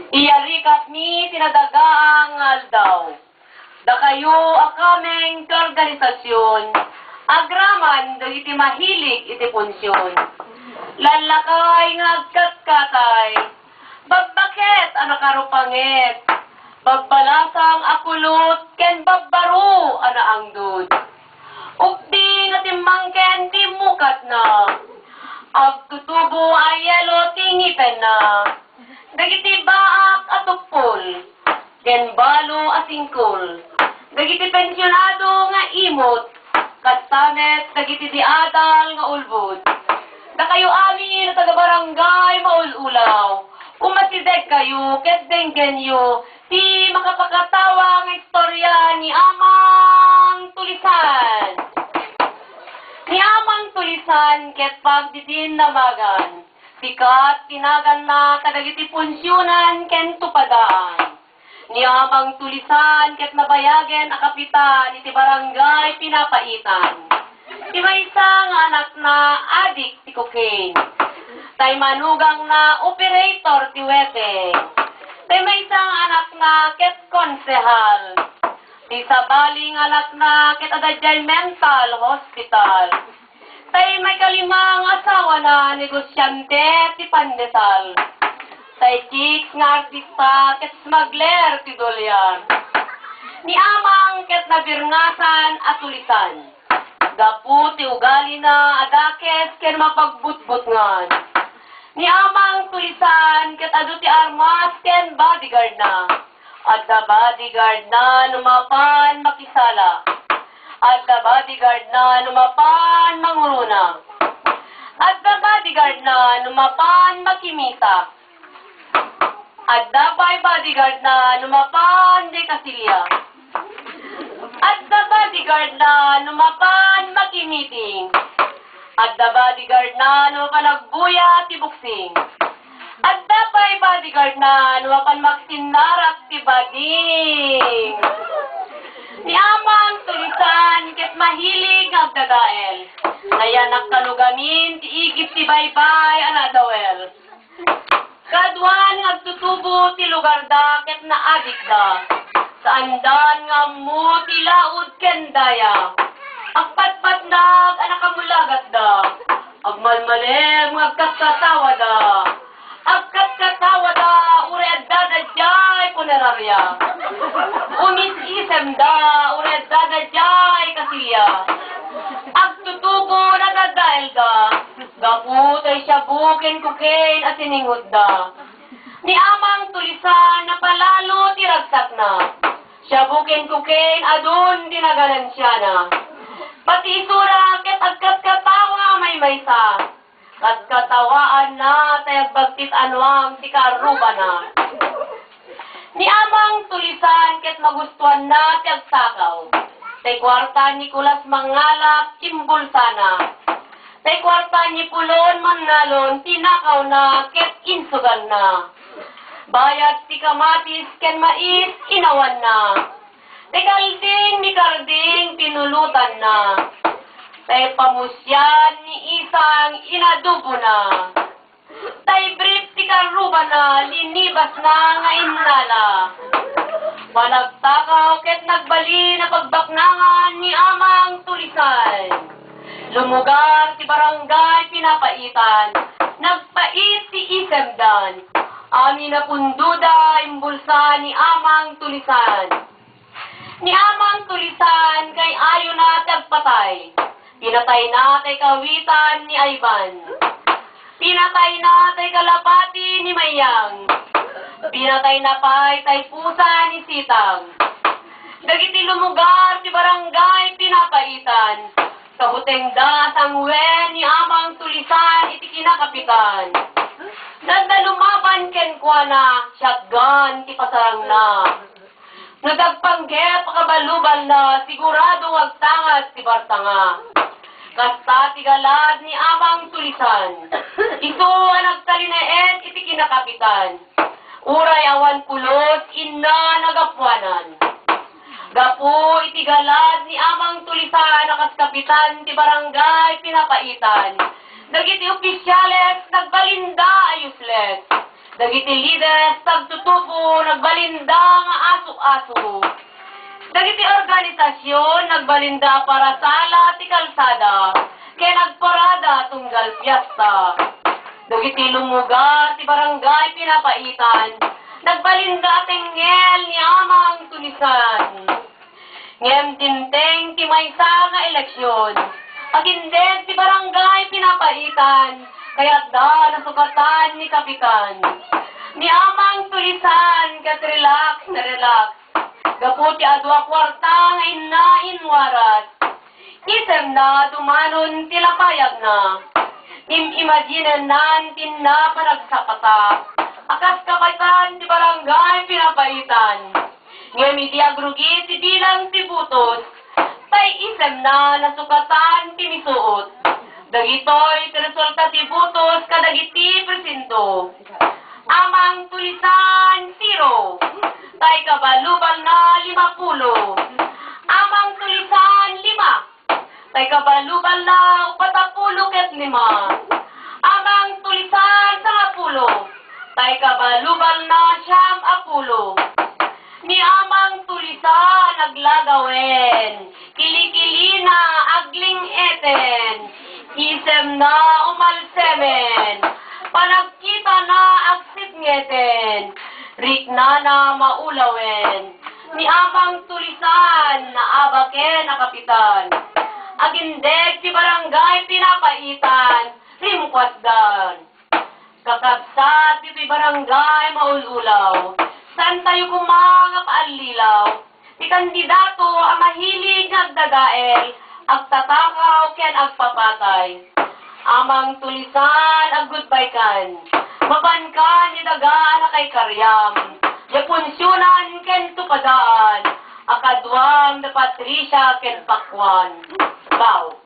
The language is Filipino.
Iyarikat mi tinadagaang aldaw. Da kayo akameng kaorganisasyon, agraman dagiti mahilig iti punsyon. Lalakay nga agkat-katay, babbaket anakarupangit, babbalasang akulot, ken babbaro ana angdod. Ukdi nga timmangken timukat na, agtutubo ayelo tingipen na, dagiti baak atupol, ken balo asingkol, dagiti pensyonado nga imot, kastamet dagiti diadal nga ulbod. Da kayo amin na taga-barangay maululaw, umasideg kayo, ket denggenyo, ti makapagkatawa nga istorya ni Amang Tulisan. Ni Amang Tulisan, ket pagdidin namagan, sikat tinagan na kadagiti punsyonan ken tupadaan. Ni Amang Tulisan, ket nabayagen a kapitan iti barangay pinapaitan. Ti maysa nga anak na adik ti cocaine. Tay manugang na operator ti weteng. Tay maysa nga anak na ket konsehal. Ti sabaling anak na ket adadjay mental hospital. Tay may kalimang asawa na negosyante ti pandesal. Tay chicks nga artista ket smuggler ti dolyar. Ni Amang ket nabirngasan at tulisan. Gapu ti ugali na adakes ken mapagbutbutngan. Ni Amang Tulisan ket adu ti armas ken bodyguard na. Adda bodyguard na numapan makisala. Adda bodyguard na numapan manguruna. Adda bodyguard na numapan makimita. Adda pa'y bodyguard na numapan de kasilya. At the bodyguard na numapan makimiting. At the bodyguard na numapan nagbuya ti buksing. At the bodyguard na numapan maksinarak ti bading. Ni Amang Tulisan ket mahilig agdadael. Nayanak kanugamin ti igit ti baybay anadawel. Kadwan agtutubo ti lugar da ket naadik da. Saandan nga mo tilaod ken daya. Agpatpatnag anakamulagat da. Agmalmalem agkatkatawa da. Agkatkatawa da ured dadadjay punerarya. Umis-isem da ured dadadjay kasilya. Agtutubo nagadael da. Gaputay siya buken kuken at siningod da. Ni Amang Tulisan na palalo tiragsak na. Siya buken kuken adun dinagalan siya na. Pati isura ket agkat katawa may maysa. Kat katawaan na tayag bagtit anwang ti karuba na. Ni Amang Tulisan ket magustuhan na ti agsakaw. Tay kwarta ni Kulas mangalap imbulsa na. Tay kwarta ni Pulon mannalon tinakaw na ket insugan na. Bayad ti kamatis ken mais inawan na. Tay kalding ni karding tinulutan na. Tay pamusyan ni isang inadubo na. Tay brief ti karuba na linibas na nga innala. Panagtakaw ket nagbali na pagbaknangan ni Amang Tulisan. Lumugar ti barangay pinapaitan. Nagpait ti isemdan. Amin na punduda imbulsa ni Amang Tulisan. Ni Amang Tulisan kay ayo na tagpatay. Pinatay na tay kawitan ni Ivan. Pinatay na tay kalapati ni Mayang. Pinatay na pa'y tay pusa ni Sitang. Dagiti lumugar ti barangay pinapaitan. Kabuteng da sangwen ni Amang Tulisan iti kinakapitan. Nagdalumaban ken kuana, shotgun ti pasarang na. Nagagpanggep kabalubal na, sigurado agtangas ti bartanga. Kasta ti galad ni Amang Tulisan. Isu ang nagtalinaed iti kinakapitan. Uray awan pulos, inna nagapuanan. Gapu iti galad ni Amang Tulisan, nakas kapitan ti barangay pinapaitan. Dagiti opisyales nagbalinda ayusless. Dagiti leaders tagtutubo nagbalinda nga aso-aso. Dagiti organisasyon nagbalinda para sala ti kalsada, kaya nagparada tunggal piyesta. Dagiti lumugar ti barangay pinapaitan, nagbalinda tengel ni amang tulisan. Ngem dinteng ti maysa nga eleksyon, agindeg ti barangay pinapaitan, kaya't da nasukatan ni kapitan. Ni amang tulisan kat relax na relax, gaputi adwa kwarta nga inwaras. Isem na tumanon tila payag na, imagine nan tinna panagsapata, akas kapaitan ti barangay pinapaitan. Ngayon iti agrugi ti bilang ti butos, tay isem na nasukatan ti misuot. Dagitoy ti resulta ti butos kadagiti presinto. Amang tulisan 0, tay kabalubal na 50. Amang tulisan 5, tay kabalubal na 45. Amang tulisan 10, tay kabalubal na 10. Ni amang tulisan naglagawen, kilikili na agling eten, isem na umalsemen, panagkita na agsit ngeten, rik na maulawen. Ni amang tulisan na abaken na kapitan, agindeg ti barangay pinapaitan, rimkwasdan. Kakabsat ti barangay maululaw, san tayo kumanga paalilaw, ti kandidato ang mahilig nagdadael, agtatakaw ken agpapatay. Amang tulisan ag goodbye kan, mabankan ni dagaan na kay karyam, yapunsyonan ken tupadaan, akadwang na Patricia ken pakwan. Bow.